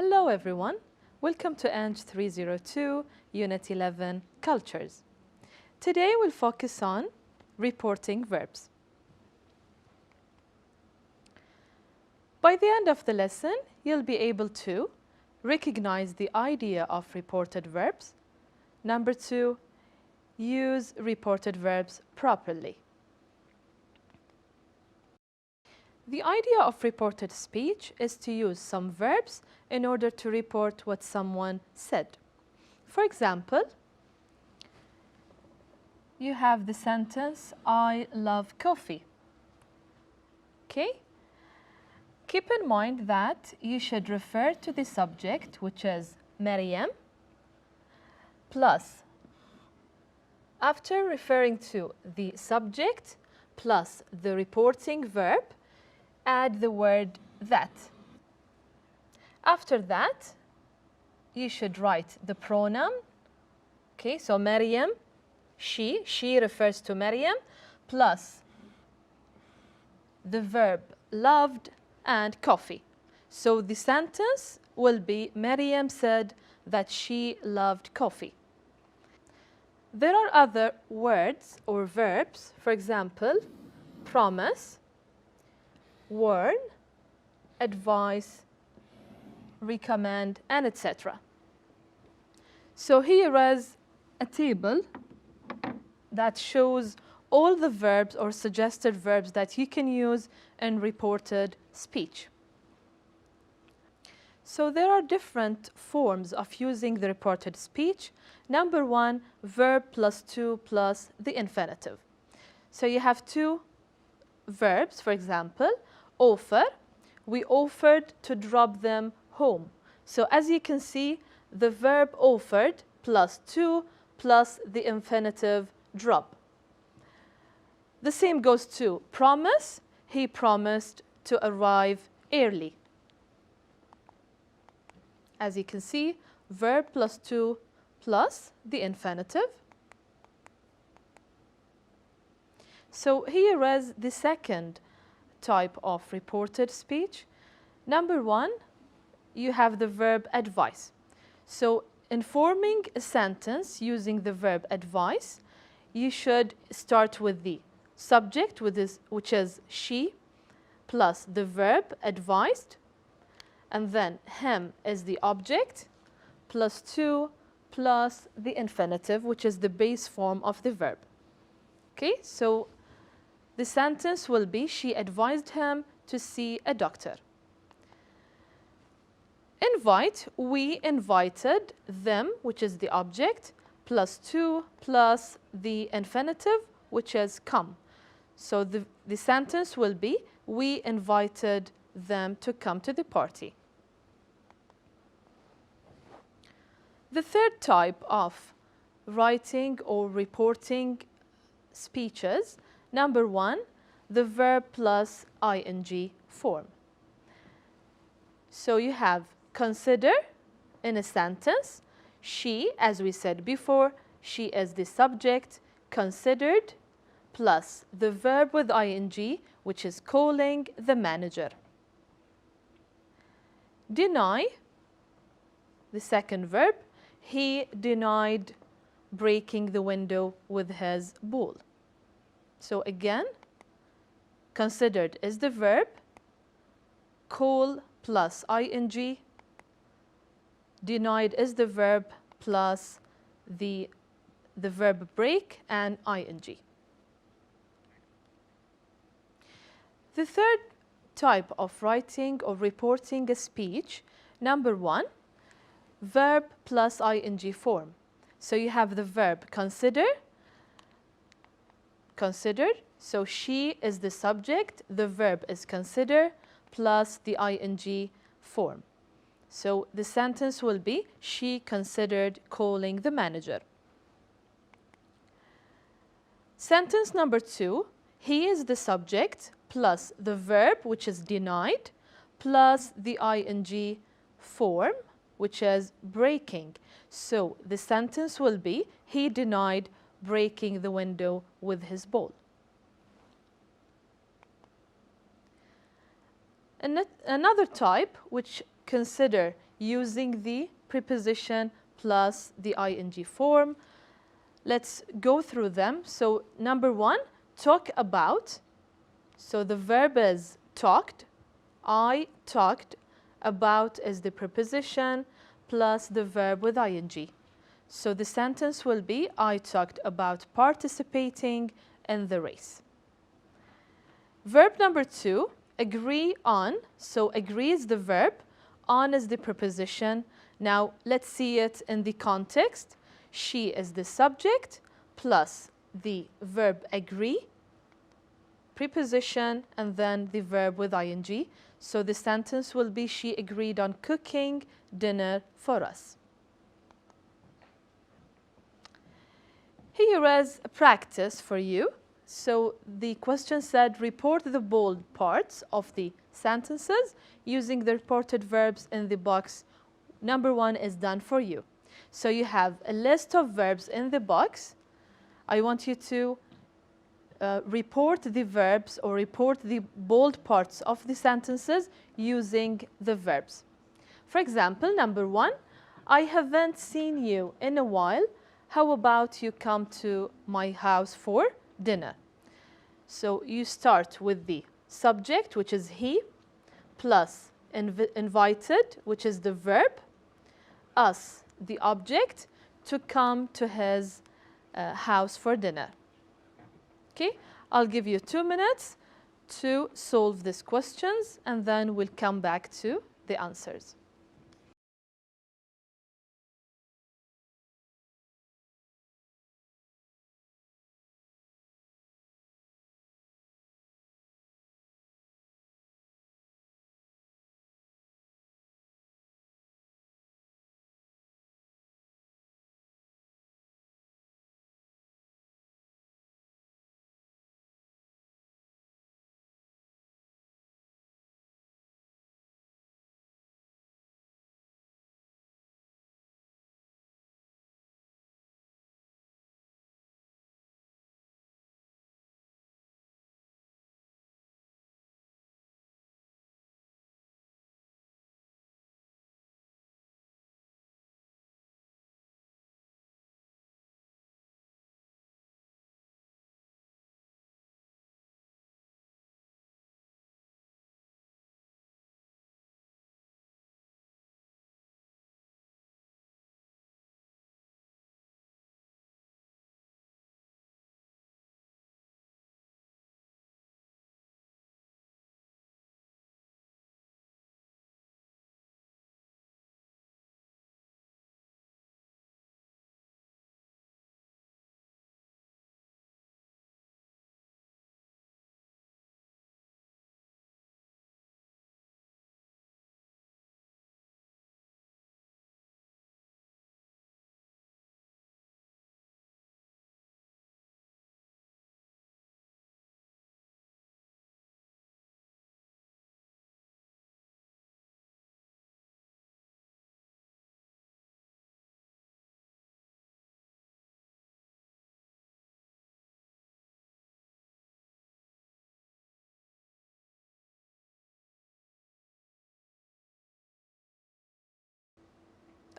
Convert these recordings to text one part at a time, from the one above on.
Hello everyone, welcome to Eng302, Unit 11, Cultures. Today we'll focus on reporting verbs. By the end of the lesson, you'll be able to recognize the idea of reported verbs. Number 2, use reported verbs properly. The idea of reported speech is to use some verbs in order to report what someone said. For example, you have the sentence, I love coffee. Okay? Keep in mind that you should refer to the subject, which is Maryam, plus, after referring to the subject plus the reporting verb, add the word that. After that, you should write the pronoun. Okay, so Maryam, she refers to Maryam, plus the verb loved and coffee. So the sentence will be Maryam said that she loved coffee. There are other words or verbs, for example, promise, warn, advise, recommend, and etc. So here is a table that shows all the verbs or suggested verbs that you can use in reported speech. So there are different forms of using the reported speech. Number 1, verb plus to plus the infinitive. So you have two verbs, for example, offer. We offered to drop them home. So as you can see, the verb offered plus to plus the infinitive drop. The same goes to promise. He promised to arrive early. As you can see, verb plus to plus the infinitive. So here is the second type of reported speech. Number 1, you have the verb advise. So in forming a sentence using the verb advise, you should start with the subject, which is she, plus the verb advised, and then him is the object, plus to, plus the infinitive, which is the base form of the verb. Okay, so the sentence will be, she advised him to see a doctor. Invite, we invited them, which is the object, plus to, plus the infinitive, which is come. So the sentence will be, we invited them to come to the party. The third type of writing or reporting speeches, number 1, the verb plus ing form. So you have consider in a sentence. She, as we said before, she is the subject, considered, plus the verb with ing, which is calling the manager. Deny, the second verb, he denied breaking the window with his ball. So again, considered is the verb, call plus ing, denied is the verb plus the verb break and ing. The third type of writing or reporting a speech, number 1, verb plus ing form. So you have the verb consider, considered. So she is the subject, the verb is consider, plus the ing form. So the sentence will be, she considered calling the manager. Sentence number 2, he is the subject, plus the verb, which is denied, plus the ing form, which is breaking. So the sentence will be, he denied breaking the window with his ball. Another type which consider using the preposition plus the ing form. Let's go through them. So number 1, talk about. So the verb is talked. I talked. About is the preposition plus the verb with ing. So the sentence will be, I talked about participating in the race. Verb number 2, agree on. So agree is the verb, on is the preposition. Now let's see it in the context. She is the subject plus the verb agree, preposition, and then the verb with ing. So the sentence will be, she agreed on cooking dinner for us. Here is a practice for you. So the question said, report the bold parts of the sentences using the reported verbs in the box. Number 1 is done for you. So you have a list of verbs in the box. I want you to report the verbs or report the bold parts of the sentences using the verbs. For example, number 1, I haven't seen you in a while. How about you come to my house for dinner? So you start with the subject, which is he, plus invited, which is the verb, us, the object, to come to his house for dinner. Okay, I'll give you 2 minutes to solve these questions, and then we'll come back to the answers.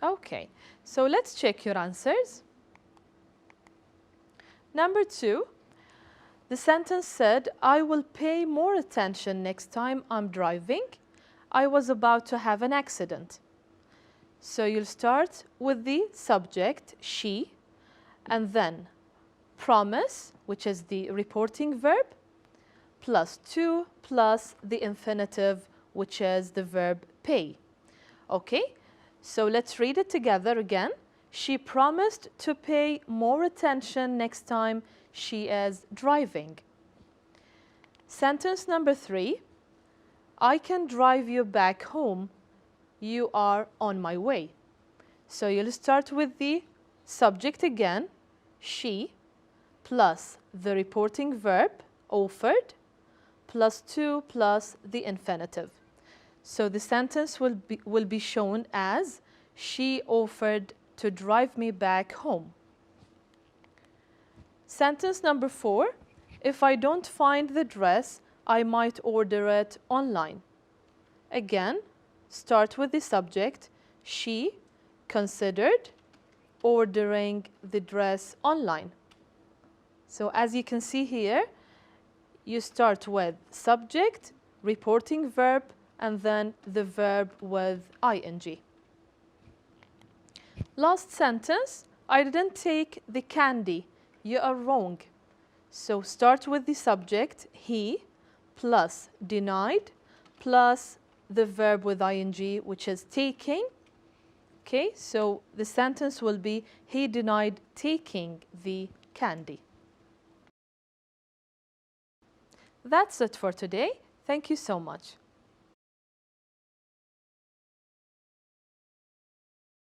Okay, so let's check your answers. Number 2, the sentence said, I will pay more attention next time I'm driving. I was about to have an accident. So you'll start with the subject, she, and then promise, which is the reporting verb, plus to, plus the infinitive, which is the verb pay. Okay, so let's read it together again. She promised to pay more attention next time she is driving. Sentence number 3, I can drive you back home. You are on my way. So you'll start with the subject again, she, plus the reporting verb, offered, plus to, plus the infinitive. So the sentence will be shown as, she offered to drive me back home. Sentence number 4, if I don't find the dress, I might order it online. Again, start with the subject, she considered ordering the dress online. So as you can see here, you start with subject, reporting verb, and then the verb with ing. Last sentence, I didn't take the candy. You are wrong. So start with the subject, he, plus denied, plus the verb with ing, which is taking. Okay, so the sentence will be, he denied taking the candy. That's it for today. Thank you so much.